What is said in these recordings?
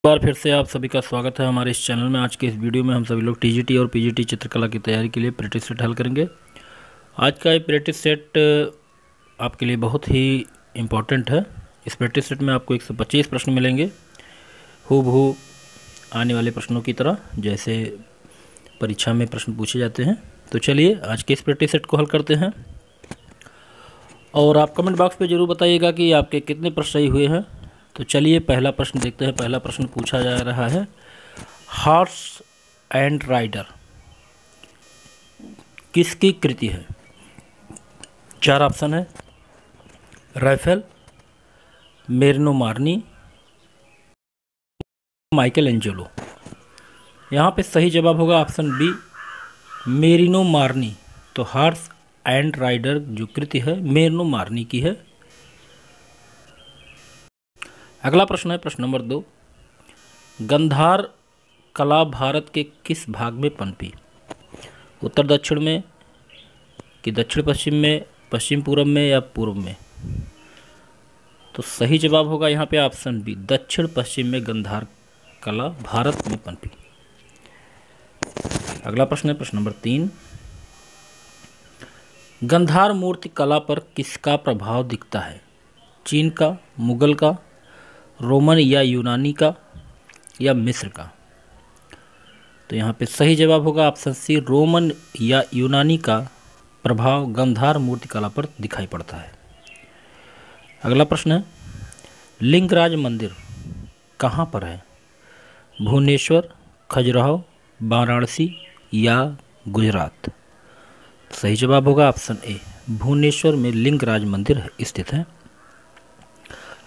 बार फिर से आप सभी का स्वागत है हमारे इस चैनल में। आज के इस वीडियो में हम सभी लोग टीजीटी और पीजीटी चित्रकला की तैयारी के लिए प्रैक्टिस सेट हल करेंगे। आज का ये प्रैक्टिस सेट आपके लिए बहुत ही इम्पोर्टेंट है। इस प्रैक्टिस सेट में आपको 125 प्रश्न मिलेंगे, हूबहू आने वाले प्रश्नों की तरह, जैसे परीक्षा में प्रश्न पूछे जाते हैं। तो चलिए आज के इस प्रैक्टिस सेट को हल करते हैं। और आप कमेंट बॉक्स पे ज़रूर बताइएगा कि आपके कितने प्रश्न सही हुए हैं। तो चलिए पहला प्रश्न देखते हैं। पहला प्रश्न पूछा जा रहा है, हॉर्स एंड राइडर किसकी कृति है? चार ऑप्शन है, Raphael, Marino Marini, Michelangelo. यहाँ पे सही जवाब होगा ऑप्शन बी, मेरिनो मार्नी। तो हॉर्स एंड राइडर जो कृति है मेरिनो मार्नी की है। अगला प्रश्न है प्रश्न नंबर 2, गंधार कला भारत के किस भाग में पनपी? उत्तर दक्षिण में कि दक्षिण पश्चिम में, पश्चिम पूर्व में या पूर्व में? तो सही जवाब होगा यहाँ पे ऑप्शन बी, दक्षिण पश्चिम में गंधार कला भारत में पनपी। अगला प्रश्न है प्रश्न नंबर 3, गंधार मूर्ति कला पर किसका प्रभाव दिखता है? चीन का, मुगल का, रोमन या यूनानी का या मिस्र का? तो यहाँ पे सही जवाब होगा ऑप्शन सी, रोमन या यूनानी का प्रभाव गंधार मूर्ति कला पर दिखाई पड़ता है। अगला प्रश्न है, लिंगराज मंदिर कहाँ पर है? भुवनेश्वर, खजुराहो, वाराणसी या गुजरात? सही जवाब होगा ऑप्शन ए, भुवनेश्वर में लिंगराज मंदिर स्थित है।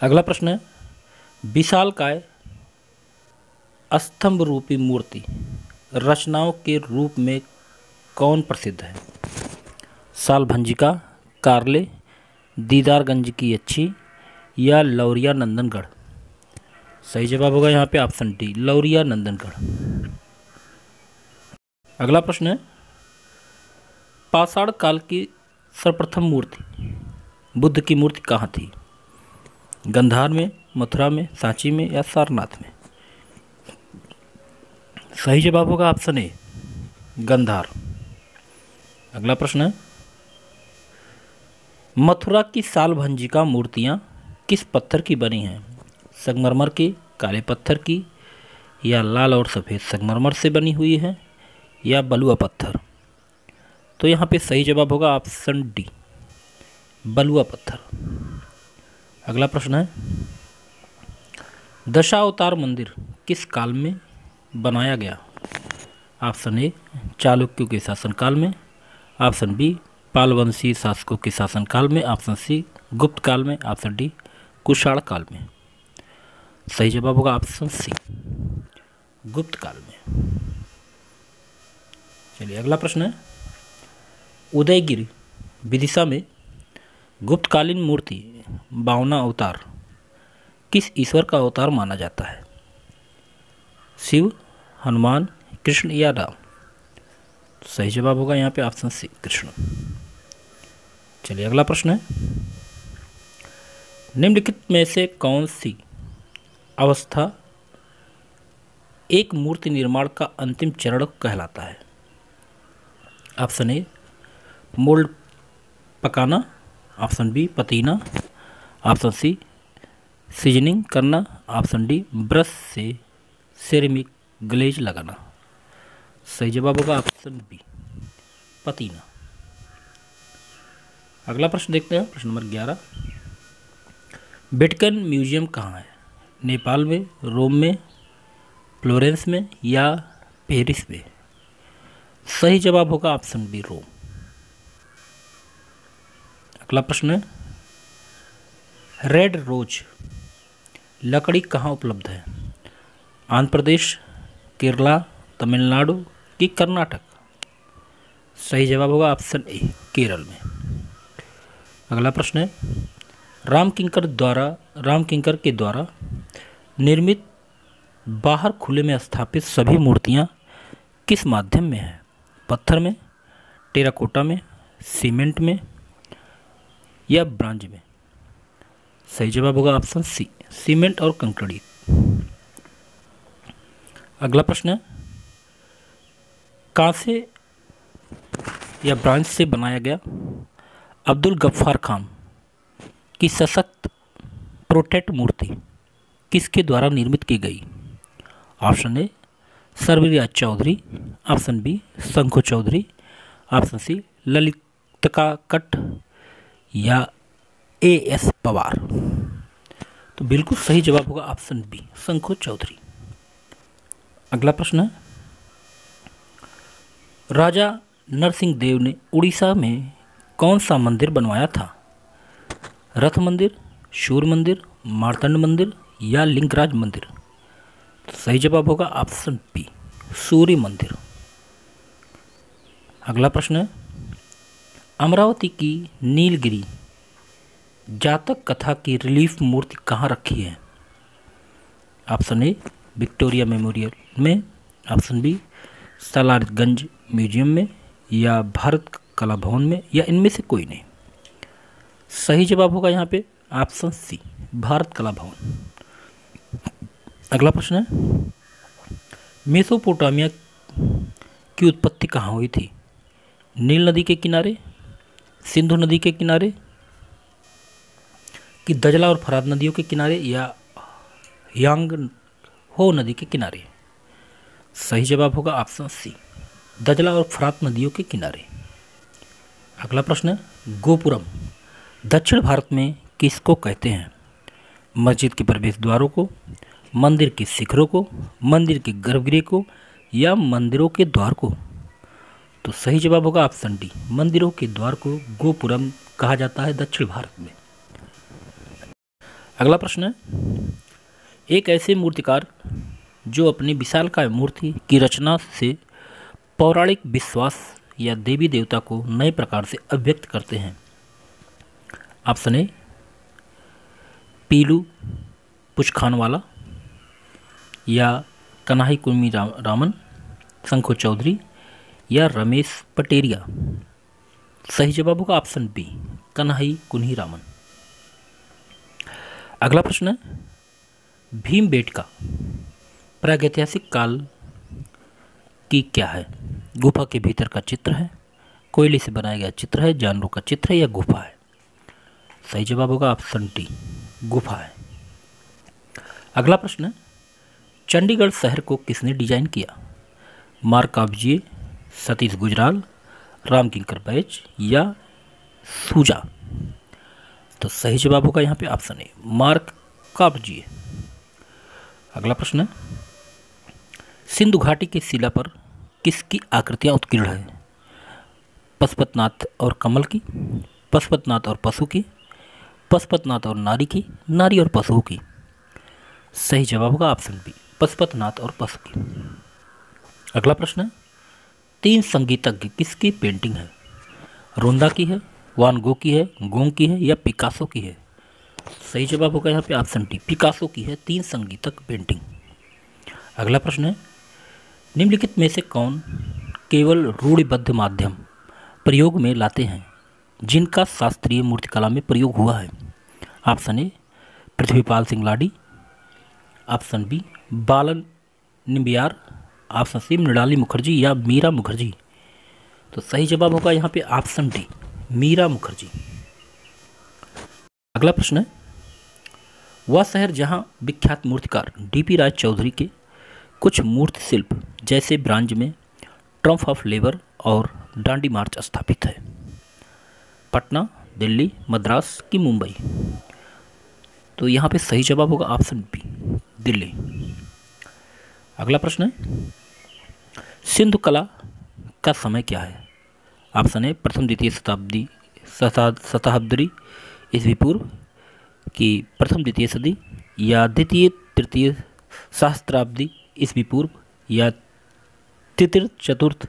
अगला प्रश्न है, विशालकाय स्तंभ रूपी मूर्ति रचनाओं के रूप में कौन प्रसिद्ध है? सालभंजिका, कार्ले, दीदारगंज की अच्छी या लौरिया नंदनगढ़? सही जवाब होगा यहाँ पे ऑप्शन डी, लौरिया नंदनगढ़। अगला प्रश्न है, पाषाण काल की सर्वप्रथम मूर्ति बुद्ध की मूर्ति कहाँ थी? गंधार में, मथुरा में, सांची में या सारनाथ में? सही जवाब होगा ऑप्शन ए, गंधार। अगला प्रश्न है, मथुरा की सालभंजिका मूर्तियां किस पत्थर की बनी हैं? संगमरमर की, काले पत्थर की या लाल और सफ़ेद संगमरमर से बनी हुई है या बलुआ पत्थर? तो यहाँ पे सही जवाब होगा ऑप्शन डी, बलुआ पत्थर। अगला प्रश्न है, दशावतार मंदिर किस काल में बनाया गया? ऑप्शन ए, चालुक्यों के शासनकाल में, ऑप्शन बी, पालवंशी शासकों के शासनकाल में, ऑप्शन सी, गुप्त काल में, ऑप्शन डी, कुषाण काल में? सही जवाब होगा ऑप्शन सी, गुप्त काल में। चलिए अगला प्रश्न है, उदयगिरि विदिशा में गुप्तकालीन मूर्ति बावना अवतार किस ईश्वर का अवतार माना जाता है? शिव, हनुमान, कृष्ण या राम? सही जवाब होगा यहाँ पे ऑप्शन सी, कृष्ण। चलिए अगला प्रश्न है, निम्नलिखित में से कौन सी अवस्था एक मूर्ति निर्माण का अंतिम चरण कहलाता है? ऑप्शन ए, मोल्ड पकाना, option B, patina, option C, seasoning करना, ऑप्शन डी, ब्रश से सेरेमिक ग्लेज लगाना? सही जवाब होगा ऑप्शन बी, पतीना। अगला प्रश्न देखते हैं प्रश्न नंबर 11, वेटिकन म्यूजियम कहाँ है? नेपाल में, रोम में, फ्लोरेंस में या पेरिस में? सही जवाब होगा ऑप्शन बी, रोम। अगला प्रश्न है, रेड रोज लकड़ी कहाँ उपलब्ध है? आंध्र प्रदेश, केरला, तमिलनाडु कि कर्नाटक? सही जवाब होगा ऑप्शन ए, केरल में। अगला प्रश्न है, राम किंकर के द्वारा निर्मित बाहर खुले में स्थापित सभी मूर्तियां किस माध्यम में हैं? पत्थर में, टेराकोटा में, सीमेंट में या ब्रांज में? सही जवाब होगा ऑप्शन सी, सीमेंट और कंकड़ी। अगला प्रश्न है, कांसे या ब्रांज से बनाया गया अब्दुल गफ्फार खान की सशक्त प्रोटेट मूर्ति किसके द्वारा निर्मित की गई? ऑप्शन ए सरवरियाज Chowdhury, option B Sankho Chowdhury, option C ललितका कट या ए एस पवार। तो बिल्कुल सही जवाब होगा ऑप्शन बी शंखु चौधरी। अगला प्रश्न है, राजा नरसिंह देव ने उड़ीसा में कौन सा मंदिर बनवाया था? रथ मंदिर, सूर्य मंदिर, मार्तंड मंदिर या लिंगराज मंदिर? तो सही जवाब होगा ऑप्शन बी सूर्य मंदिर। अगला प्रश्न है, अमरावती की नीलगिरी जातक कथा की रिलीफ मूर्ति कहाँ रखी है? ऑप्शन ए विक्टोरिया मेमोरियल में, ऑप्शन बी सालारगंज म्यूजियम में या भारत कला भवन में या इनमें से कोई नहीं। सही जवाब होगा यहाँ पे ऑप्शन सी भारत कला भवन। अगला प्रश्न है, मेसोपोटामिया की उत्पत्ति कहाँ हुई थी? नील नदी के किनारे, सिंधु नदी के किनारे, कि दजला और फरात नदियों के किनारे या यांग हो नदी के किनारे? सही जवाब होगा ऑप्शन सी दजला और फरात नदियों के किनारे। अगला प्रश्न है, गोपुरम दक्षिण भारत में किसको कहते हैं? मस्जिद के प्रवेश द्वारों को, मंदिर के शिखरों को, मंदिर के गर्भगृह को या मंदिरों के द्वार को? तो सही जवाब होगा ऑप्शन डी मंदिरों के द्वार को गोपुरम कहा जाता है दक्षिण भारत में। अगला प्रश्न है, एक ऐसे मूर्तिकार जो अपनी विशालकाय मूर्ति की रचना से पौराणिक विश्वास या देवी देवता को नए प्रकार से अभिव्यक्त करते हैं? ऑप्शन ए पीलू पुचखानवाला या कन्हाई कुन्ही रामन, शंखु चौधरी या रमेश पटेरिया? सही जवाब होगा ऑप्शन बी कन्हाई कुन्ही रामन। अगला प्रश्न है, भीमबेटका प्रागैतिहासिक काल की क्या है? गुफा के भीतर का चित्र है, कोयले से बनाया गया चित्र है, जानवरों का चित्र है या गुफा है? सही जवाब होगा ऑप्शन डी गुफा है। अगला प्रश्न है, चंडीगढ़ शहर को किसने डिजाइन किया? मार्क काब्जिए, सतीश गुजराल, रामकिंकर बैज या सूजा? तो सही जवाब होगा यहाँ पे ऑप्शन ए मार्क काब्जिए। अगला प्रश्न है, सिंधु घाटी की शिला पर किसकी आकृतियाँ उत्कीर्ण है? पशुपतिनाथ और कमल की, पशुपतिनाथ और पशु की, पशुपतिनाथ और नारी की, नारी और पशु की? सही जवाब होगा ऑप्शन बी पशुपतिनाथ और पशु की। अगला प्रश्न है, तीन संगीतज्ञ किसकी पेंटिंग है? रोंदा की है, वान गो की है, गोंग की है या पिकासो की है? सही जवाब होगा यहाँ पे ऑप्शन डी पिकासो की है तीन संगीतज्ञ पेंटिंग। अगला प्रश्न है, निम्नलिखित में से कौन केवल रूढ़िबद्ध माध्यम प्रयोग में लाते हैं जिनका शास्त्रीय मूर्तिकला में प्रयोग हुआ है? Option A Prithvipal Singh Ladi, option B Balan Nambiar, option C Mrinalini Mukherjee या मीरा मुखर्जी? तो सही जवाब होगा यहाँ पे ऑप्शन डी मीरा मुखर्जी। अगला प्रश्न है, वह शहर जहाँ विख्यात मूर्तिकार डीपी राज चौधरी के कुछ मूर्ति शिल्प जैसे ब्रांज में ट्रम्फ ऑफ लेबर और डांडी मार्च स्थापित है? पटना, दिल्ली, मद्रास की मुंबई? तो यहाँ पे सही जवाब होगा ऑप्शन बी दिल्ली। अगला प्रश्न है, सिंधु कला का समय क्या है? ऑप्शन है प्रथम द्वितीय शताब्दी ईस्वी पूर्व की प्रथम द्वितीय सदी या द्वितीय तृतीय सहस्त्राब्दी ईस्वी पूर्व या तृतीय चतुर्थ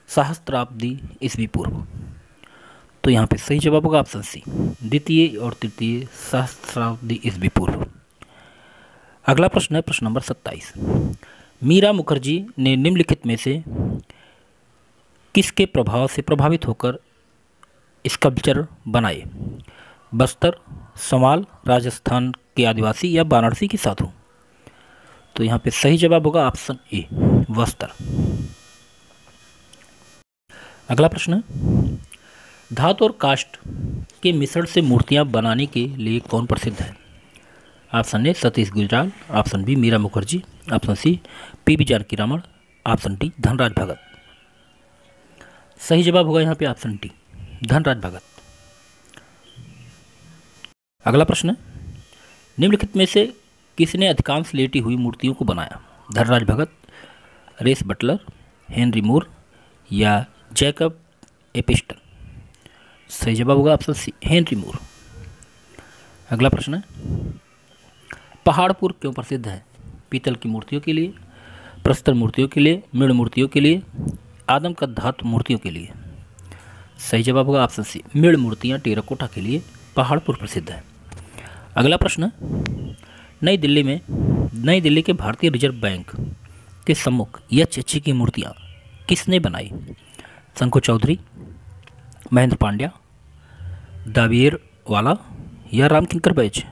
सहस्त्राब्दी ईस्वी पूर्व? तो यहाँ पे सही जवाब होगा ऑप्शन सी द्वितीय और तृतीय सहस्त्राब्दी ईस्वी पूर्व। अगला प्रश्न है प्रश्न नंबर 27, मीरा मुखर्जी ने निम्नलिखित में से किसके प्रभाव से प्रभावित होकर स्कल्पचर बनाए? बस्तर, समाल, राजस्थान के आदिवासी या वाराणसी के साधु? तो यहाँ पे सही जवाब होगा ऑप्शन ए, वस्त्र। अगला प्रश्न है, धातु और काष्ठ के मिश्रण से मूर्तियां बनाने के लिए कौन प्रसिद्ध है? Option A Satish Gujral, option B Meera Mukherjee, option C P V Janakiraman, option D Dhanraj Bhagat. सही जवाब होगा यहाँ पे ऑप्शन डी, धनराज भगत। अगला प्रश्न है, निम्नलिखित में से किसने अधिकांश लेटी हुई मूर्तियों को बनाया? धनराज भगत, रेस बटलर, हेनरी मूर या जैकब एपिस्टन। सही जवाब होगा ऑप्शन सी, हेनरी मूर। अगला प्रश्न है, पहाड़पुर क्यों प्रसिद्ध है? पीतल की मूर्तियों के लिए, प्रस्तर मूर्तियों के लिए, मृण मूर्तियों के लिए, आदम का धातु मूर्तियों के लिए। सही जवाब होगा ऑप्शन सी, मृण मूर्तियाँ टेराकोटा के लिए पहाड़पुर प्रसिद्ध है। अगला प्रश्न, नई दिल्ली के भारतीय रिजर्व बैंक के सम्मुख यह चच्ची की मूर्तियाँ किसने बनाई? शंकु चौधरी, महेंद्र पांड्या, दावियर वाला या राम किंकर बैज।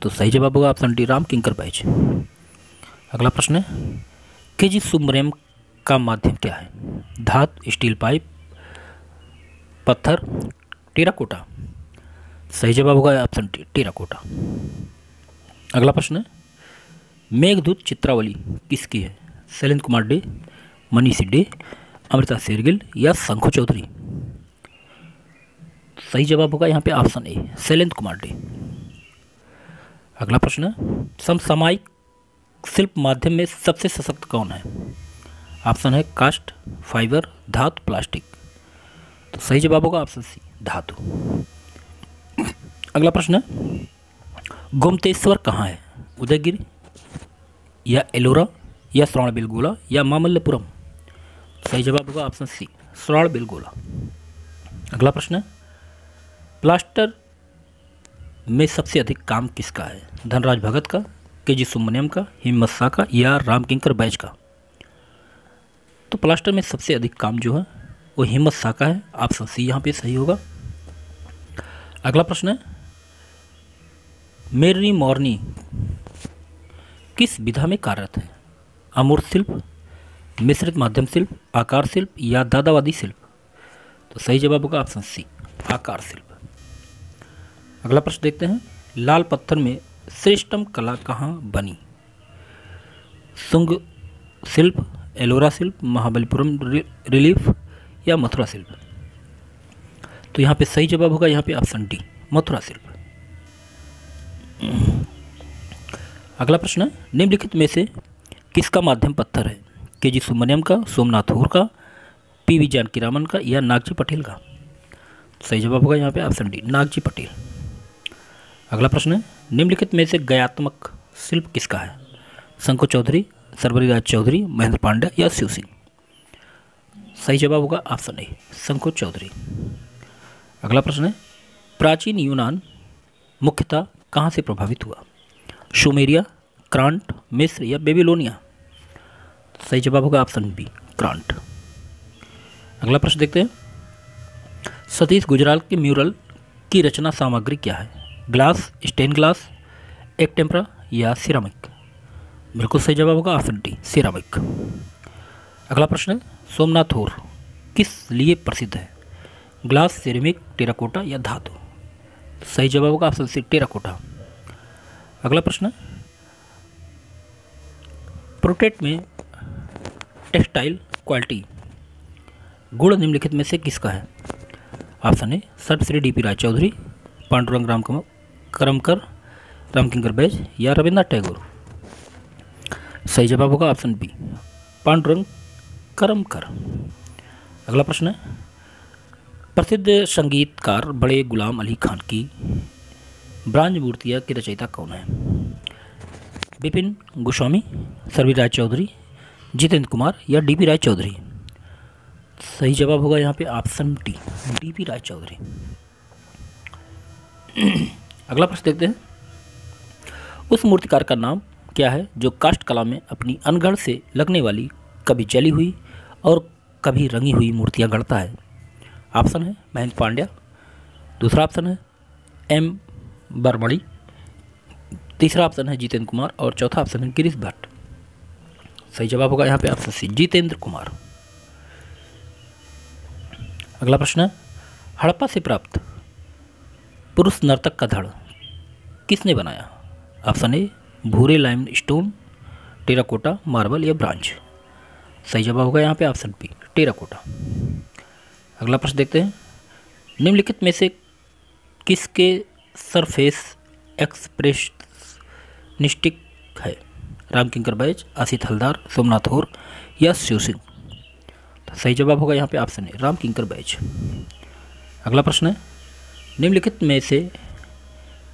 तो सही जवाब होगा ऑप्शन डी, राम किंकर बैज। अगला प्रश्न है, केजी सुब्रमण्यम का माध्यम क्या है? धातु, स्टील पाइप, पत्थर, टेराकोटा। सही जवाब होगा ऑप्शन डी, टेराकोटा। अगला प्रश्न है, मेघदूत चित्रावली किसकी है? शैलेंद्र कुमार डे, मनीषी डे, अमृता शेरगिल या शंकु चौधरी। सही जवाब होगा यहाँ पे option A, Shailendra Kumar day. अगला प्रश्न है, समसामयिक शिल्प माध्यम में सबसे सशक्त कौन है? ऑप्शन है काष्ठ, फाइबर, धातु, प्लास्टिक। तो सही जवाब होगा ऑप्शन सी, धातु। अगला प्रश्न है, गोमतेश्वर कहाँ है? उदयगिरी या एलोरा या श्रवणबेलगोला या मामल्लपुरम। सही जवाब होगा ऑप्शन सी, श्रवणबेलगोला। अगला प्रश्न है, प्लास्टर में सबसे अधिक काम किसका है? धनराज भगत का, केजी सुब्रमण्यम का, हिम्मत शाह का या राम किंकर बैज का। तो प्लास्टर में सबसे अधिक काम जो है वो हिम्मत शाह का है, ऑप्शन सी यहाँ पे सही होगा। अगला प्रश्न है, मेरी मॉर्नी किस विधा में कार्यरत है? अमूर्त शिल्प, मिश्रित माध्यम शिल्प, आकार शिल्प या दादावादी शिल्प। तो सही जवाब होगा ऑप्शन सी, आकार शिल्प। अगला प्रश्न देखते हैं, लाल पत्थर में श्रेष्ठतम कला कहाँ बनी? शुंग शिल्प, एलोरा शिल्प, महाबलीपुरम रिलीफ या मथुरा शिल्प। तो यहाँ पे सही जवाब होगा यहाँ पे ऑप्शन डी, मथुरा शिल्प। अगला प्रश्न है, निम्नलिखित में से किसका माध्यम पत्थर है? केजी सुब्रमण्यम का, सोमनाथ होर का, पीवी जानकीरामन का या नागजी पटेल का। सही जवाब होगा यहाँ पे ऑप्शन डी, नागजी पटेल। अगला प्रश्न है, निम्नलिखित में से गयात्मक शिल्प किसका है? शंकु चौधरी, सर्वरीराज चौधरी, महेंद्र पांड्या या शिव सिंह। सही जवाब होगा ऑप्शन ए, शंकु चौधरी। अगला प्रश्न है, प्राचीन यूनान मुख्यतः कहाँ से प्रभावित हुआ? सुमेरिया, क्रांट, मिस्र या बेबीलोनिया। सही जवाब होगा ऑप्शन बी, क्रांट। अगला प्रश्न देखते हैं, सतीश गुजराल के म्यूरल की रचना सामग्री क्या है? ग्लास, स्टेन ग्लास, एक्टेम्परा या सिरामिक। बिल्कुल सही जवाब होगा ऑप्शन डी, सिरामिक। अगला प्रश्न है, सोमनाथ होर किस लिए प्रसिद्ध है? ग्लास, सिरेमिक, टेराकोटा या धातु। सही जवाब होगा ऑप्शन सी, टेराकोटा। अगला प्रश्न, प्रोटेट में टेक्सटाइल क्वालिटी गुण निम्नलिखित में से किसका है? Option A Sarvashri D P. Roychowdhury, Pandurang Karmakar, Ramkinkar Baij या रविन्द्रनाथ टैगोर। सही जवाब होगा ऑप्शन बी, पांडुरंग करमकर। अगला प्रश्न है, प्रसिद्ध संगीतकार बड़े गुलाम अली खान की ब्रांज मूर्तियाँ की रचयिता कौन है? विपिन गोस्वामी, सर्वश्री रायचौधरी, जितेंद्र कुमार या डी.पी. रायचौधरी। सही जवाब होगा यहाँ पे ऑप्शन डी, डी.पी. रायचौधरी। अगला प्रश्न देखते हैं, उस मूर्तिकार का नाम क्या है जो काष्ठ कला में अपनी अनगढ़ से लगने वाली कभी जली हुई और कभी रंगी हुई मूर्तियाँ गढ़ता है? ऑप्शन है महेंद्र पांड्या, दूसरा ऑप्शन है एम बर्मड़ी, तीसरा ऑप्शन है जितेंद्र कुमार और चौथा ऑप्शन है गिरीश भट्ट। सही जवाब होगा यहाँ पे ऑप्शन सी, जितेंद्र कुमार। अगला प्रश्न है, हड़प्पा से प्राप्त पुरुष नर्तक का धड़ किसने बनाया? ऑप्शन ए भूरे लाइम स्टोन, टेराकोटा, मार्बल या ब्रांज। सही जवाब होगा यहाँ पे ऑप्शन बी, टेराकोटा। अगला प्रश्न देखते हैं, निम्नलिखित में से किसके सरफेस एक्सप्रेशनिस्टिक है? रामकिंकर बैज, असित हलदार, सोमनाथ होर या शिव सिंह। तो सही जवाब होगा यहाँ पे ऑप्शन ए, रामकिंकर बैज। अगला प्रश्न है, निम्नलिखित में से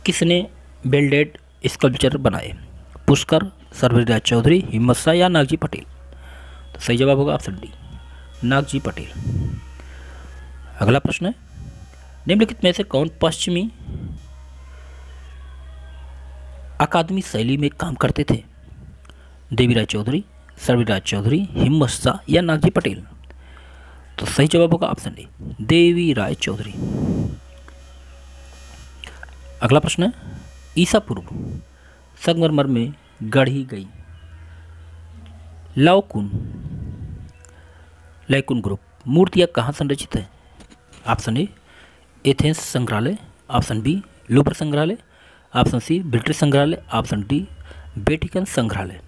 किसने बेल्डेड स्कल्पचर बनाए? पुष्कर, सर्वराज चौधरी, हिम्मत शाह या नागजी पटेल। तो सही जवाब होगा ऑप्शन डी, नागजी पटेल। अगला प्रश्न है, निम्नलिखित में से कौन पश्चिमी अकादमी शैली में काम करते थे? देवीराज चौधरी, सर्वराज चौधरी, हिम्मत शाह या नागजी पटेल। तो सही जवाब होगा ऑप्शन ए, देवीराज चौधरी। अगला प्रश्न है, ईसा पूर्व संगमरमर में गढ़ी गई लैकुन ग्रुप मूर्तियाँ कहाँ संरचित है? ऑप्शन ए एथेंस संग्रहालय, ऑप्शन बी लूव्र संग्रहालय, ऑप्शन सी ब्रिटिश संग्रहालय, ऑप्शन डी वेटिकन संग्रहालय।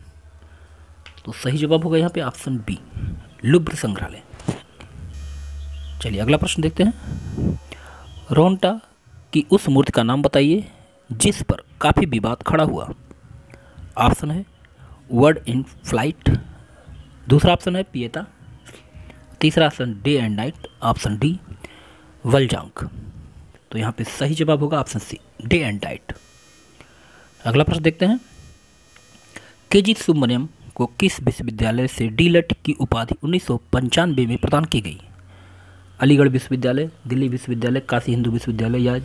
तो सही जवाब होगा यहाँ पे ऑप्शन बी, लूव्र संग्रहालय। चलिए अगला प्रश्न देखते हैं, रोंटा की उस मूर्ति का नाम बताइए जिस पर काफ़ी विवाद खड़ा हुआ। ऑप्शन है वर्ड इन फ्लाइट, दूसरा ऑप्शन है पिएता, तीसरा option day and night, option D वलजांग। तो यहाँ पे सही जवाब होगा option C, day and night. अगला प्रश्न देखते हैं, केजी सुब्रमण्यम को किस विश्वविद्यालय से डीलिट की उपाधि 1995 में प्रदान की गई? अलीगढ़ विश्वविद्यालय, दिल्ली विश्वविद्यालय, काशी हिंदू विश्वविद्यालय या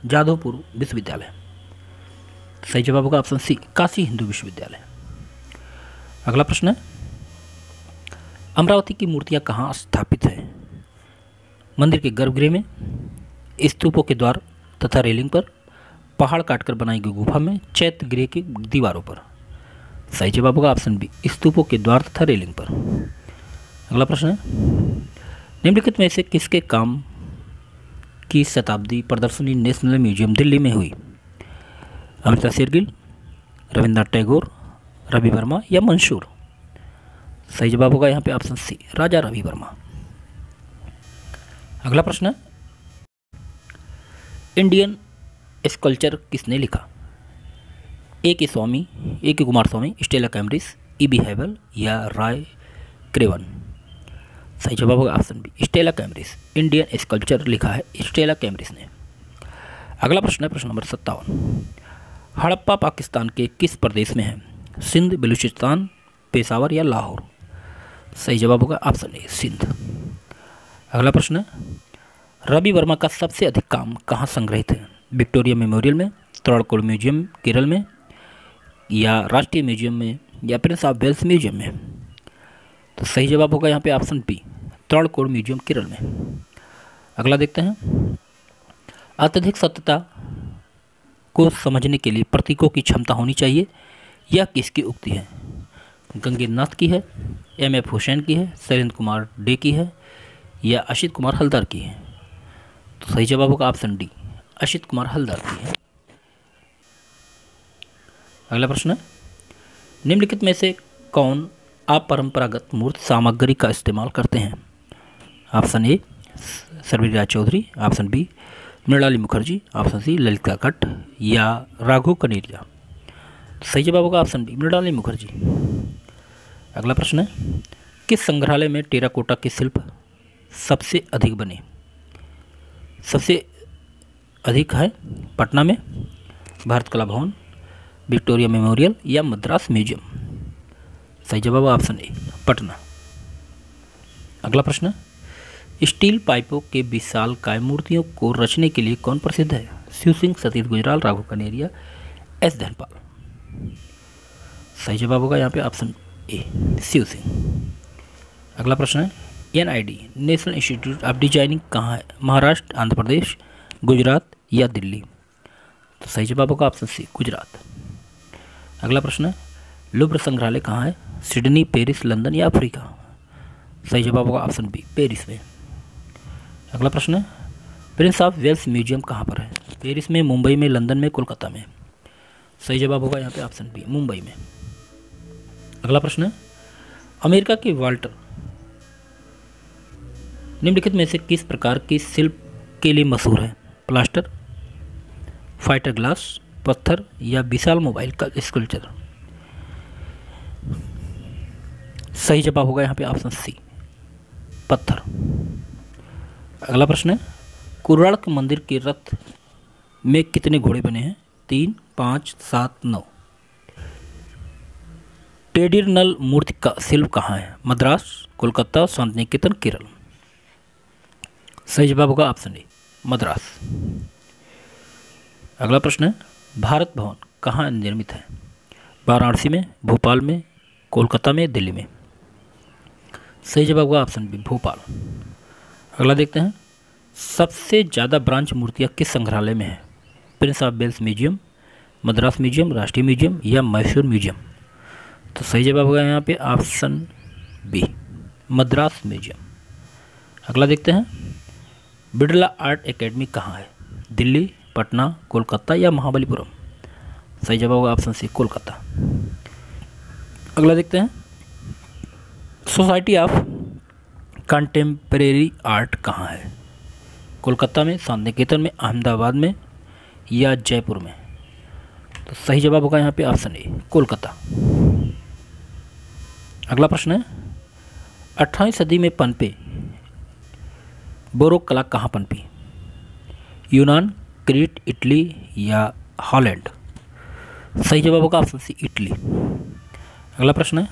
जादवपुर विश्वविद्यालय। सही जवाब होगा ऑप्शन सी, काशी हिंदू विश्वविद्यालय। अगला प्रश्न है, अमरावती की मूर्तियाँ कहाँ स्थापित है? मंदिर के गर्भगृह में, स्तूपों के द्वार तथा रेलिंग पर, पहाड़ काटकर बनाई गई गुफा में, चैत्य गृह की दीवारों पर। सही जवाब होगा ऑप्शन बी, स्तूपों के द्वार तथा रेलिंग पर। अगला प्रश्न है, निम्नलिखित में से किसके काम की शताब्दी प्रदर्शनी नेशनल म्यूजियम दिल्ली में हुई? अमृता शेरगिल, रविन्द्रनाथ टैगोर, रवि वर्मा या मंसूर। सही जवाब होगा यहाँ पे ऑप्शन सी, राजा रवि वर्मा। अगला प्रश्न है, इंडियन स्कल्पचर किसने लिखा? A K Coomaraswamy, Stella Kramrisch, E B. Havell या राय क्रेवन। सही जवाब होगा option B, Stella Kramrisch. Indian sculpture लिखा है स्टेला कैम्ब्रिज ने। अगला प्रश्न है प्रश्न नंबर 57, हड़प्पा पाकिस्तान के किस प्रदेश में है? सिंध, बलूचिस्तान, पेशावर या लाहौर। सही जवाब होगा ऑप्शन ए, सिंध। अगला प्रश्न है, रवि वर्मा का सबसे अधिक काम कहाँ संग्रहित है? विक्टोरिया मेमोरियल में, त्रावणकोर म्यूजियम केरल में या राष्ट्रीय म्यूजियम में या प्रिंस ऑफ वेल्स म्यूजियम में। तो सही जवाब होगा यहाँ पे option B, Travancore museum Kerala में। अगला देखते हैं, अत्यधिक सत्यता को समझने के लिए प्रतीकों की क्षमता होनी चाहिए, यह किसकी उक्ति है? गंगेन्द्र की है, एम.एफ. हुसैन की है, शैलेंद्र कुमार डे की है या असित कुमार हलदर की है। तो सही जवाब होगा ऑप्शन डी, असित कुमार हलदर की है। अगला प्रश्न है, निम्नलिखित में से कौन अपरंपरागत मूर्त सामग्री का इस्तेमाल करते हैं? Option A Sarvaraj Chaudhary, option B Mrinali Mukherjee, option C Lalita कट्ट या राघव कनेरिया। सही जवाब होगा ऑप्शन बी, मृणाली मुखर्जी। अगला प्रश्न है, किस संग्रहालय में टेराकोटा के शिल्प सबसे अधिक बने? सबसे अधिक है पटना में, भारत कला भवन, विक्टोरिया मेमोरियल या मद्रास म्यूजियम। सही जवाब ऑप्शन ए, पटना। अगला प्रश्न, स्टील पाइपों के विशालकाय मूर्तियों को रचने के लिए कौन प्रसिद्ध है? शिव सिंह, सतीश गुजराल, राघव कनेरिया, एस धनपाल। सही जवाब होगा यहाँ पे ऑप्शन ए, शिव सिंह। अगला प्रश्न है, NID national institute of designing कहाँ है? महाराष्ट्र, आंध्र प्रदेश, गुजरात या दिल्ली। तो सही जवाब होगा ऑप्शन सी, गुजरात। अगला प्रश्न है, लुव्र संग्रहालय कहाँ है? सिडनी, पेरिस, लंदन या अफ्रीका? सही जवाब होगा ऑप्शन बी, पेरिस में। अगला प्रश्न है, प्रिंस ऑफ वेल्स म्यूजियम कहाँ पर है? पेरिस में, मुंबई में, लंदन में, कोलकाता में? सही जवाब होगा यहाँ पे ऑप्शन बी, मुंबई में। अगला प्रश्न है, अमेरिका की वाल्टर निम्नलिखित में से किस प्रकार की शिल्प के लिए मशहूर है? प्लास्टर, फाइटर ग्लास, पत्थर या विशाल मोबाइल का स्कल्पचर? सही जवाब होगा यहाँ पे ऑप्शन सी, पत्थर। अगला प्रश्न है, कोणार्क मंदिर के रथ में कितने घोड़े बने हैं? 3, 5, 7, 9? टेडिरनल मूर्ति का शिल्प कहाँ है? मद्रास, कोलकाता, शांतिनिकेतन, केरल? सही जवाब होगा ऑप्शन ए, मद्रास। अगला प्रश्न है, भारत भवन कहाँ निर्मित है? वाराणसी में, भोपाल में, कोलकाता में, दिल्ली में? सही जवाब होगा ऑप्शन बी, भोपाल। अगला देखते हैं, सबसे ज़्यादा ब्रांच मूर्तियाँ किस संग्रहालय में है? Prince of Wales museum, Madras museum, राष्ट्रीय म्यूजियम या मैसूर म्यूजियम? तो सही जवाब होगा यहाँ पे ऑप्शन बी, मद्रास म्यूजियम। अगला देखते हैं, बिरला आर्ट एकेडमी कहाँ है? दिल्ली, पटना, कोलकाता या महाबलीपुरम? सही जवाब होगा ऑप्शन सी, कोलकाता। अगला देखते हैं, सोसाइटी ऑफ कंटेम्प्रेरी आर्ट कहाँ है? कोलकाता में, शांतिनिकेतन में, अहमदाबाद में या जयपुर में? तो सही जवाब होगा यहाँ पे ऑप्शन ए, कोलकाता। अगला प्रश्न है, 18वीं सदी में पनपे बोरोक कला कहाँ पनपी? यूनान, क्रीट, इटली या हॉलैंड? सही जवाब होगा ऑप्शन सी, इटली। अगला प्रश्न है,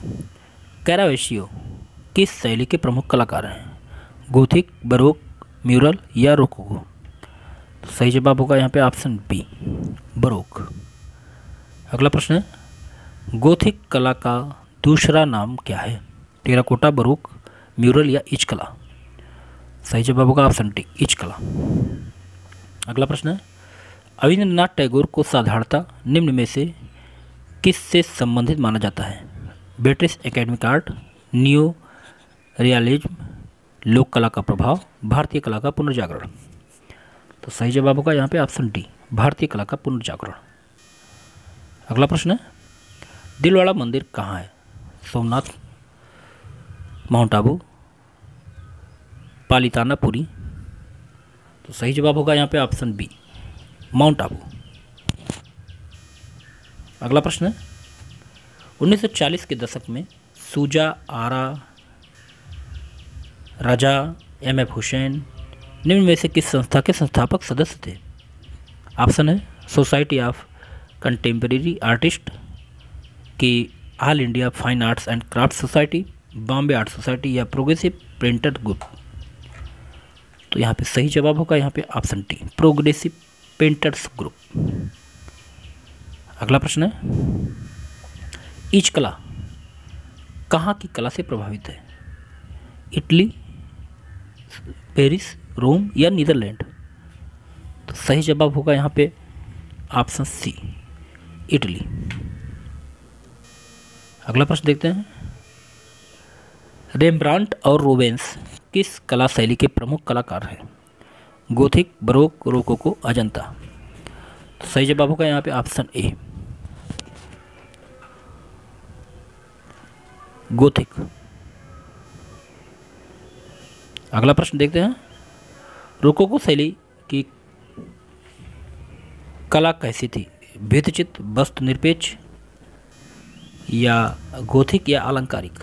कैरावेशियो किस शैली के प्रमुख कलाकार हैं? गोथिक, बरोक, म्यूरल या रोकोको? तो सही जवाब होगा यहाँ पे ऑप्शन बी, बरोक। अगला प्रश्न है, गोथिक कला का दूसरा नाम क्या है? टेराकोटा, बरोक, म्यूरल या इच कला? सही जवाब होगा ऑप्शन डी, इच कला। अगला प्रश्न है, रविंद्रनाथ टैगोर को साधारणतः निम्न में से किससे संबंधित माना जाता है? British academic art, new realism, लोक कला का प्रभाव, भारतीय कला का पुनर्जागरण? तो सही जवाब होगा यहाँ पे ऑप्शन डी, भारतीय कला का पुनर्जागरण। अगला प्रश्न है, दिलवाड़ा मंदिर कहाँ है? सोमनाथ, माउंट आबू, पालिताना, पुरी? तो सही जवाब होगा यहाँ पे ऑप्शन बी, माउंट आबू। अगला प्रश्न है, 1940 के दशक में सूजा, आरा, राजा, एम.एफ. हुसैन निम्न में से किस संस्था के संस्थापक सदस्य थे? ऑप्शन है, सोसाइटी ऑफ कंटेम्प्रेरी आर्टिस्ट की, all India fine arts and craft society, Bombay art society या प्रोग्रेसिव प्रिंटेड ग्रुप? तो यहाँ पे सही जवाब होगा यहाँ पे option D, progressive painters group. अगला प्रश्न है, इच कला कहाँ की कला से प्रभावित है? इटली, पेरिस, रोम या नीदरलैंड? तो सही जवाब होगा यहाँ पे ऑप्शन सी, इटली। अगला प्रश्न देखते हैं, रेम्ब्रांट और रूबेंस किस कला शैली के प्रमुख कलाकार हैं? Gothic, baroque, rococo, Ajanta? तो सही जवाब होगा यहाँ पे ऑप्शन ए, गोथिक। अगला प्रश्न देखते हैं, रोकोको शैली की कला कैसी थी? भित्तिचित्र, वस्तु निरपेक्ष या गोथिक या अलंकारिक?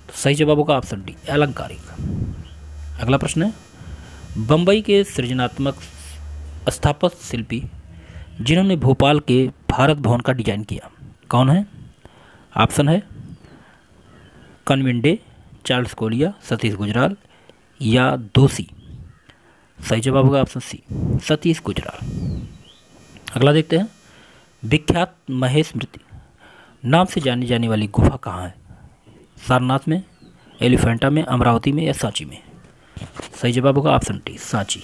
तो सही जवाब होगा ऑप्शन डी, अलंकारिक। अगला प्रश्न है, बम्बई के सृजनात्मक स्थापत्य शिल्पी जिन्होंने भोपाल के भारत भवन का डिजाइन किया कौन है? ऑप्शन है, कनविंडे, चार्ल्स कोलिया, सतीश गुजराल या दोषी? सही जवाब होगा ऑप्शन सी, सतीश गुजराल। अगला देखते हैं, विख्यात महेश स्मृति नाम से जानी जाने वाली गुफा कहाँ है? सारनाथ में, एलिफेंटा में, अमरावती में या सांची में? सही जवाब होगा ऑप्शन डी, सांची।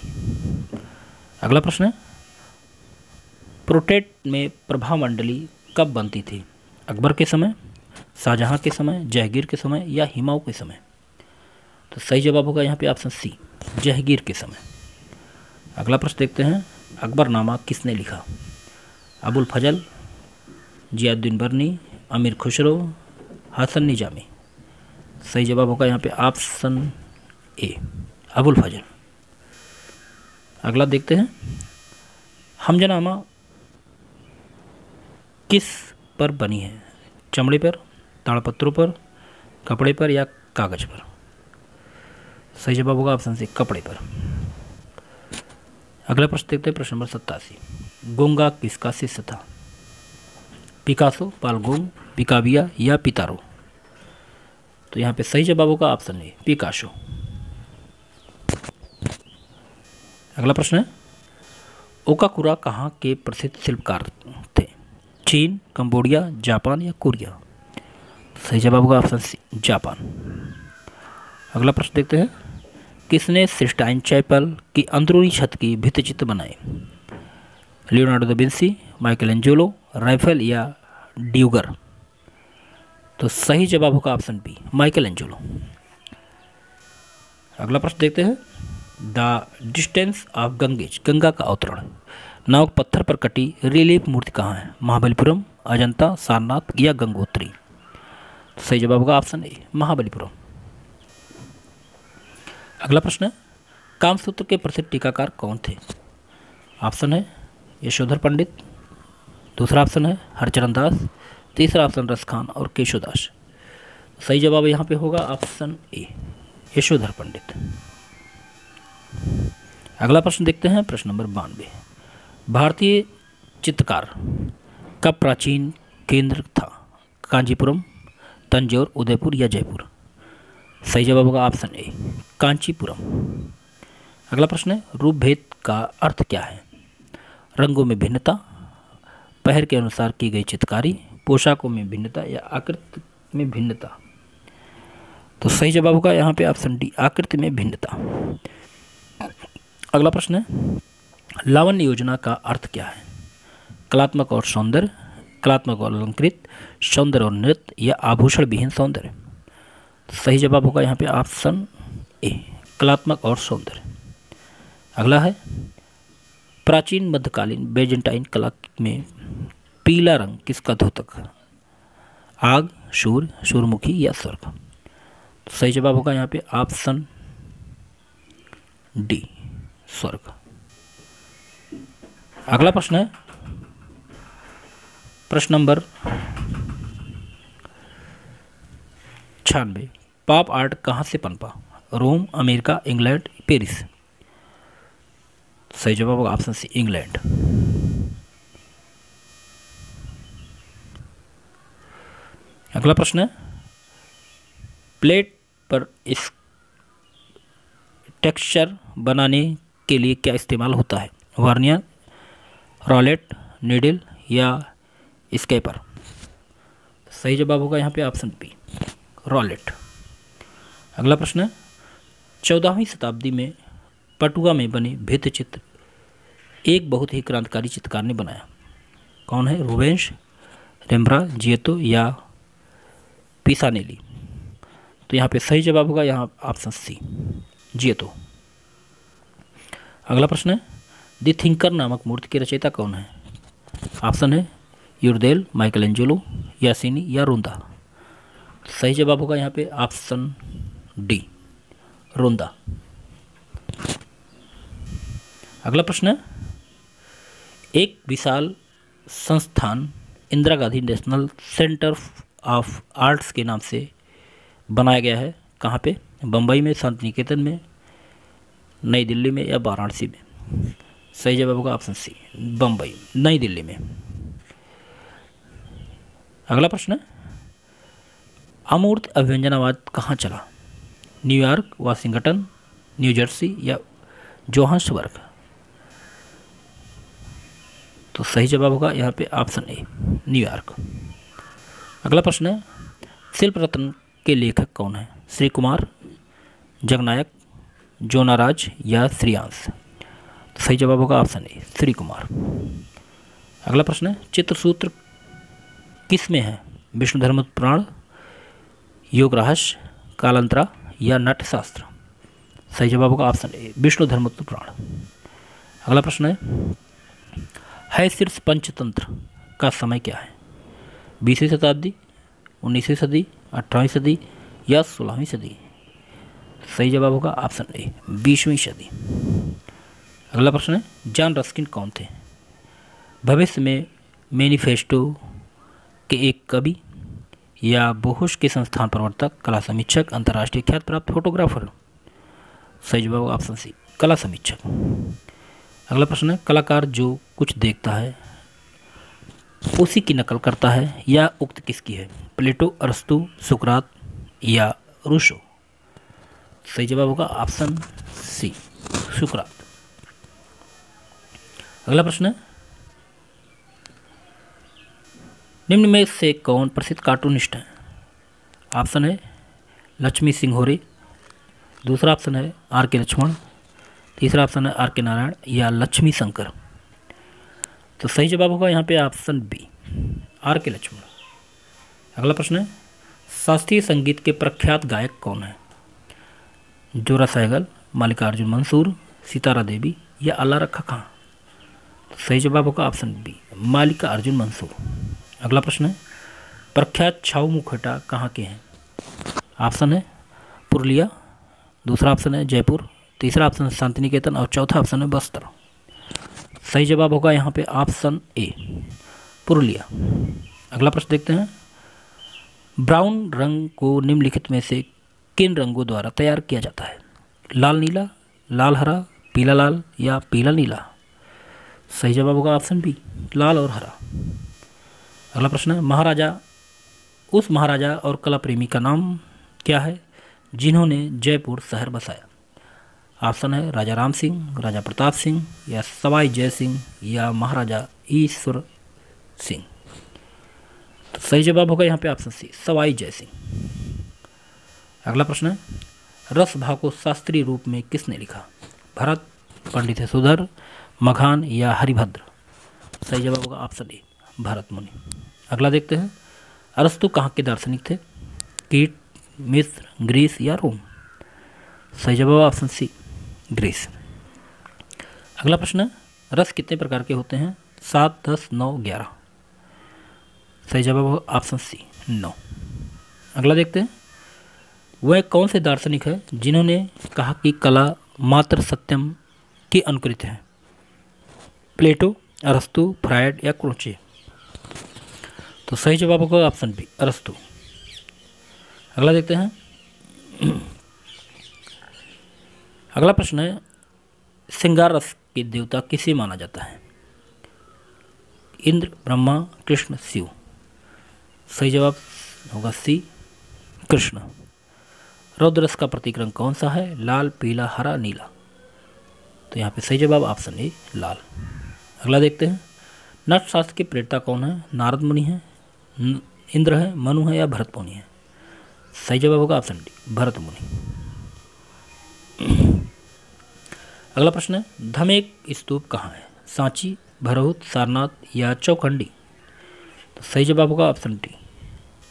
अगला प्रश्न है, प्रोटेट में प्रभा मंडली कब बनती थी? अकबर के समय, शाहजहां के समय, जहांगीर के समय या हुमायूं के समय? तो सही जवाब होगा यहाँ पे ऑप्शन सी, जहांगीर के समय। अगला प्रश्न देखते हैं, अकबरनामा किसने लिखा? अबुल फजल, जियाउद्दीन बर्नी, अमीर खुसरो, हसन निजामी? सही जवाब होगा यहाँ पे ऑप्शन ए, अबुल फजल। अगला देखते हैं, हमजनामा किस पर बनी है? चमड़े पर, ताड़पत्रों पर, कपड़े पर या कागज पर? सही जवाब होगा ऑप्शन सी, कपड़े पर। अगला प्रश्न देखते हैं, प्रश्न नंबर 87, गोंगा किसका शिष्य था? पिकासो, पालगोंग, पिकाबिया या पितारो? तो यहाँ पे सही जवाब होगा ऑप्शन ए, पिकासो। अगला प्रश्न है, ओकाकुरा कहाँ के प्रसिद्ध शिल्पकार थे? चीन, कंबोडिया, जापान या कोरिया? सही जवाब होगा ऑप्शन सी, जापान। अगला प्रश्न देखते हैं, किसने सिस्टाइन चैपल की अंदरूनी छत की भित्तिचित्र बनाए? Leonardo da Vinci, Michelangelo, Rafale या ड्यूगर? तो सही जवाब होगा ऑप्शन बी, माइकलएंजेलो। अगला प्रश्न देखते हैं, the distance of Ganges, Ganga का अवतरण, नाव पत्थर पर कटी रिलीफ मूर्ति कहाँ है? महाबलीपुरम, अजंता, सारनाथ या गंगोत्री? सही जवाब होगा ऑप्शन ए, महाबलीपुरम। अगला प्रश्न है, कामसूत्र के प्रसिद्ध टीकाकार कौन थे? ऑप्शन है यशोधर पंडित, दूसरा ऑप्शन है हरचरण दास, तीसरा ऑप्शन रसखान और केशोदास? सही जवाब यहाँ पे होगा ऑप्शन ए, यशोधर पंडित। अगला प्रश्न देखते हैं, प्रश्न नंबर 92, भारतीय चित्रकार का प्राचीन केंद्र था? कांचीपुरम, तंजौर, उदयपुर या जयपुर? सही जवाब होगा ऑप्शन ए, कांचीपुरम। अगला प्रश्न है, रूप भेद का अर्थ क्या है? रंगों में भिन्नता, पहर के अनुसार की गई चित्रकारी, पोशाकों में भिन्नता या आकृति में भिन्नता? तो सही जवाब होगा यहाँ पे ऑप्शन डी, आकृति में भिन्नता। अगला प्रश्न है, लावण्य योजना का अर्थ क्या है? कलात्मक और सौंदर्य, कलात्मक और अलंकृत, सौंदर्य और नृत्य या आभूषण विहीन सौंदर्य? सही जवाब होगा यहाँ पे ऑप्शन ए, कलात्मक और सौंदर्य। अगला है, प्राचीन मध्यकालीन बेजेंटाइन कला में पीला रंग किसका द्योतक? आग, सूर्य, सूर्यमुखी या स्वर्ग? सही जवाब होगा यहाँ पे ऑप्शन डी, स्वर्ग। अगला प्रश्न है, प्रश्न नंबर 96, पॉप आर्ट कहाँ से पनपा? रोम, अमेरिका, इंग्लैंड, पेरिस? सही जवाब होगा ऑप्शन सी, इंग्लैंड। अगला प्रश्न है, प्लेट पर इस टेक्सचर बनाने के लिए क्या इस्तेमाल होता है? वर्नियर, रोलेट, नीडल या स्केपर? सही जवाब होगा यहाँ पे ऑप्शन बी, रोलेट। अगला प्रश्न है, 14वीं शताब्दी में पटुआ में बने भित्ति चित्र एक बहुत ही क्रांतिकारी चित्रकार ने बनाया। कौन है? रूबेंस, रेम्ब्रांट, जियोतो या पिसानेली? तो यहाँ पे सही जवाब होगा यहाँ ऑप्शन सी, जियोतो। अगला प्रश्न है, द थिंकर नामक मूर्ति के रचयिता कौन है? ऑप्शन है यूरदेल, माइकलएंजेलो, यासिनी या रोंदा? सही जवाब होगा यहाँ पे ऑप्शन डी, रोंदा। अगला प्रश्न है, एक विशाल संस्थान Indira Gandhi national centre of arts के नाम से बनाया गया है, कहाँ पे? बम्बई में, शांति निकेतन में, नई दिल्ली में या वाराणसी में? सही जवाब होगा ऑप्शन सी, बम्बई, नई दिल्ली में। अगला प्रश्न है, अमूर्त अभिव्यंजनावाद कहाँ चला? न्यूयॉर्क, वाशिंगटन, न्यू जर्सी या जोहान्सबर्ग? तो सही जवाब होगा यहाँ पे ऑप्शन ए, न्यूयॉर्क। अगला प्रश्न है, शिल्प रत्न के लेखक कौन है? श्री कुमार, जगनायक, जोनाराज या श्रीयांश? तो सही जवाब होगा ऑप्शन ए, श्री कुमार। अगला प्रश्न है, चित्रसूत्र किस में है? विष्णु धर्म पुराण, योग रहस्य, कालांतरा या नाट्यशास्त्र? सही जवाब होगा ऑप्शन ए, विष्णु धर्म पुराण। अगला प्रश्न है शीर्ष पंचतंत्र का समय क्या है? 20वीं शताब्दी, 19वीं सदी, 18वीं सदी या 16वीं सदी? सही जवाब होगा ऑप्शन ए, 20वीं सदी। अगला प्रश्न है, जॉन रस्किन कौन थे? भविष्य में मैनिफेस्टो के एक कवि या बोहुश के संस्थान प्रवर्तक, कला समीक्षक, अंतर्राष्ट्रीय ख्याति प्राप्त फोटोग्राफर? सही जवाब ऑप्शन सी, कला समीक्षक। अगला प्रश्न है, कलाकार जो कुछ देखता है उसी की नकल करता है, यह उक्त किसकी है? प्लेटो, अरस्तु, सुकरात या रूसो? सही जवाब होगा ऑप्शन सी, सुकरात। अगला प्रश्न है, निम्न में से कौन प्रसिद्ध कार्टूनिस्ट है? ऑप्शन है लक्ष्मी सिंह होरे, दूसरा ऑप्शन है आर के लक्ष्मण, तीसरा ऑप्शन है आर के नारायण या लक्ष्मी शंकर? तो सही जवाब होगा यहाँ पे ऑप्शन बी, आर के लक्ष्मण। अगला प्रश्न है, शास्त्रीय संगीत के प्रख्यात गायक कौन है? जोरा सहगल, मल्लिकार्जुन मंसूर, सितारा देवी या अल्लाह रखा खां? सही जवाब होगा ऑप्शन बी, मल्लिकार्जुन मंसूर। अगला प्रश्न है, प्रख्यात छाऊ मुखौटा कहाँ के हैं? ऑप्शन है पुरुलिया, दूसरा ऑप्शन है जयपुर, तीसरा ऑप्शन है शांतिनिकेतन और चौथा ऑप्शन है बस्तर? सही जवाब होगा यहाँ पे ऑप्शन ए, पुरुलिया। अगला प्रश्न देखते हैं, ब्राउन रंग को निम्नलिखित में से किन रंगों द्वारा तैयार किया जाता है? लाल नीला, लाल हरा, पीला लाल या पीला नीला? सही जवाब होगा ऑप्शन बी, लाल और हरा। अगला प्रश्न है, उस महाराजा और कला प्रेमी का नाम क्या है जिन्होंने जयपुर शहर बसाया? ऑप्शन है राजा राम सिंह, राजा प्रताप सिंह या सवाई जय सिंह या महाराजा ईश्वर सिंह? तो सही जवाब होगा यहाँ पे ऑप्शन सी, सवाई जय सिंह। अगला प्रश्न है, रस भाव को शास्त्रीय रूप में किसने लिखा? भरत, पंडित यशोधर, मघान या हरिभद्र? सही जवाब होगा ऑप्शन ए, भरत मुनि। अगला देखते हैं, अरस्तु कहाँ के दार्शनिक थे? कीट, मिस्र, ग्रीस या रोम? सही जवाब ऑप्शन सी, ग्रीस। अगला प्रश्न है, रस कितने प्रकार के होते हैं? 7, 10, 9, 11? सही जवाब होगा ऑप्शन सी, 9। अगला देखते हैं, वह कौन से दार्शनिक है जिन्होंने कहा कि कला मात्र सत्यम की अनुकृति है? प्लेटो, अरस्तु, फ्रायड या क्रोचे? तो सही जवाब होगा ऑप्शन बी, अरस्तु। अगला देखते हैं, अगला प्रश्न है, श्रृंगार रस के देवता किसे माना जाता है? इंद्र, ब्रह्मा, कृष्ण, शिव? सही जवाब होगा सी, कृष्ण। रौद्र रस का प्रतीक रंग कौन सा है? लाल, पीला, हरा, नीला? तो यहाँ पे सही जवाब ऑप्शन ए, लाल। अगला देखते हैं, नाट्यशास्त्र के प्रेरता कौन है? नारद मुनि है, इंद्र है, मनु है या भरत मुनि है? सही जवाब होगा ऑप्शन डी, भरत मुनि। अगला प्रश्न है, धमेक स्तूप कहाँ है? सांची, भरहुत, सारनाथ या चौखंडी? तो सही जवाब होगा ऑप्शन डी,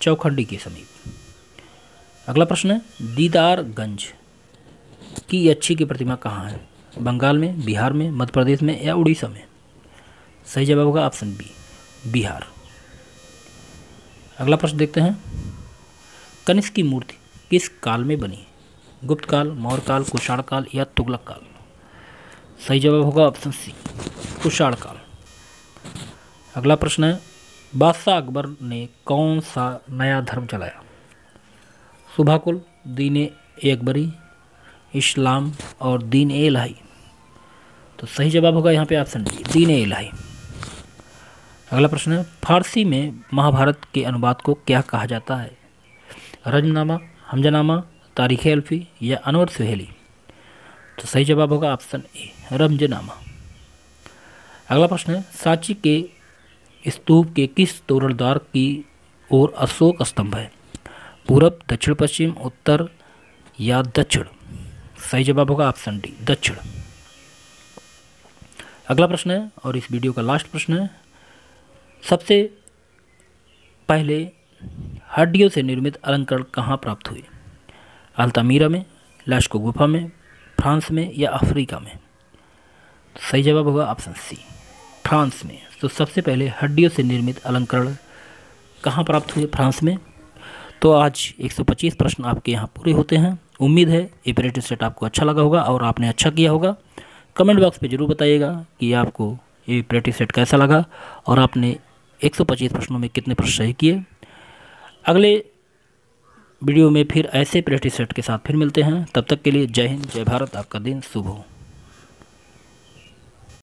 चौखंडी के समीप। अगला प्रश्न है, दीदारगंज की अच्छी की प्रतिमा कहाँ है? बंगाल में, बिहार में, मध्य प्रदेश में या उड़ीसा में? सही जवाब होगा ऑप्शन बी, बिहार। अगला प्रश्न देखते हैं, कनिष्क की मूर्ति किस काल में बनी? गुप्त काल, मौर्य काल, कुषाण काल या तुगलक काल? सही जवाब होगा ऑप्शन सी, कुषाण काल। अगला प्रश्न है, बादशाह अकबर ने कौन सा नया धर्म चलाया? सुभाकुल, दीन-ए अकबरी, इस्लाम और दीन-ए इलाही? तो सही जवाब होगा यहाँ पे ऑप्शन डी, दीन-ए इलाही। अगला प्रश्न है, फारसी में महाभारत के अनुवाद को क्या कहा जाता है? रजमनामा, हमजानामा, तारीख़ अल्फी या अनवर सुहेली? तो सही जवाब होगा ऑप्शन ए, रमजनामा। अगला प्रश्न है, सांची के स्तूप के किस तोरणद्वार की ओर अशोक स्तंभ है? पूरब, दक्षिण पश्चिम, उत्तर या दक्षिण? सही जवाब होगा ऑप्शन डी, दक्षिण। अगला प्रश्न है और इस वीडियो का लास्ट प्रश्न है, सबसे पहले हड्डियों से निर्मित अलंकरण कहाँ प्राप्त हुए? अल्तामीरा में, लास्को गुफा में, फ्रांस में या अफ्रीका में? सही जवाब होगा ऑप्शन सी, फ्रांस में। तो सबसे पहले हड्डियों से निर्मित अलंकरण कहाँ प्राप्त हुए? फ्रांस में। तो आज 125 प्रश्न आपके यहाँ पूरे होते हैं। उम्मीद है ये प्रैक्टिस सेट आपको अच्छा लगा होगा और आपने अच्छा किया होगा। कमेंट बॉक्स पे ज़रूर बताइएगा कि आपको ये प्रैक्टिस सेट कैसा लगा और आपने 125 प्रश्नों में कितने प्रश्न सही किए। अगले वीडियो में फिर ऐसे प्रैक्टिस सेट के साथ फिर मिलते हैं। तब तक के लिए जय हिंद, जय भारत। आपका दिन शुभ हो।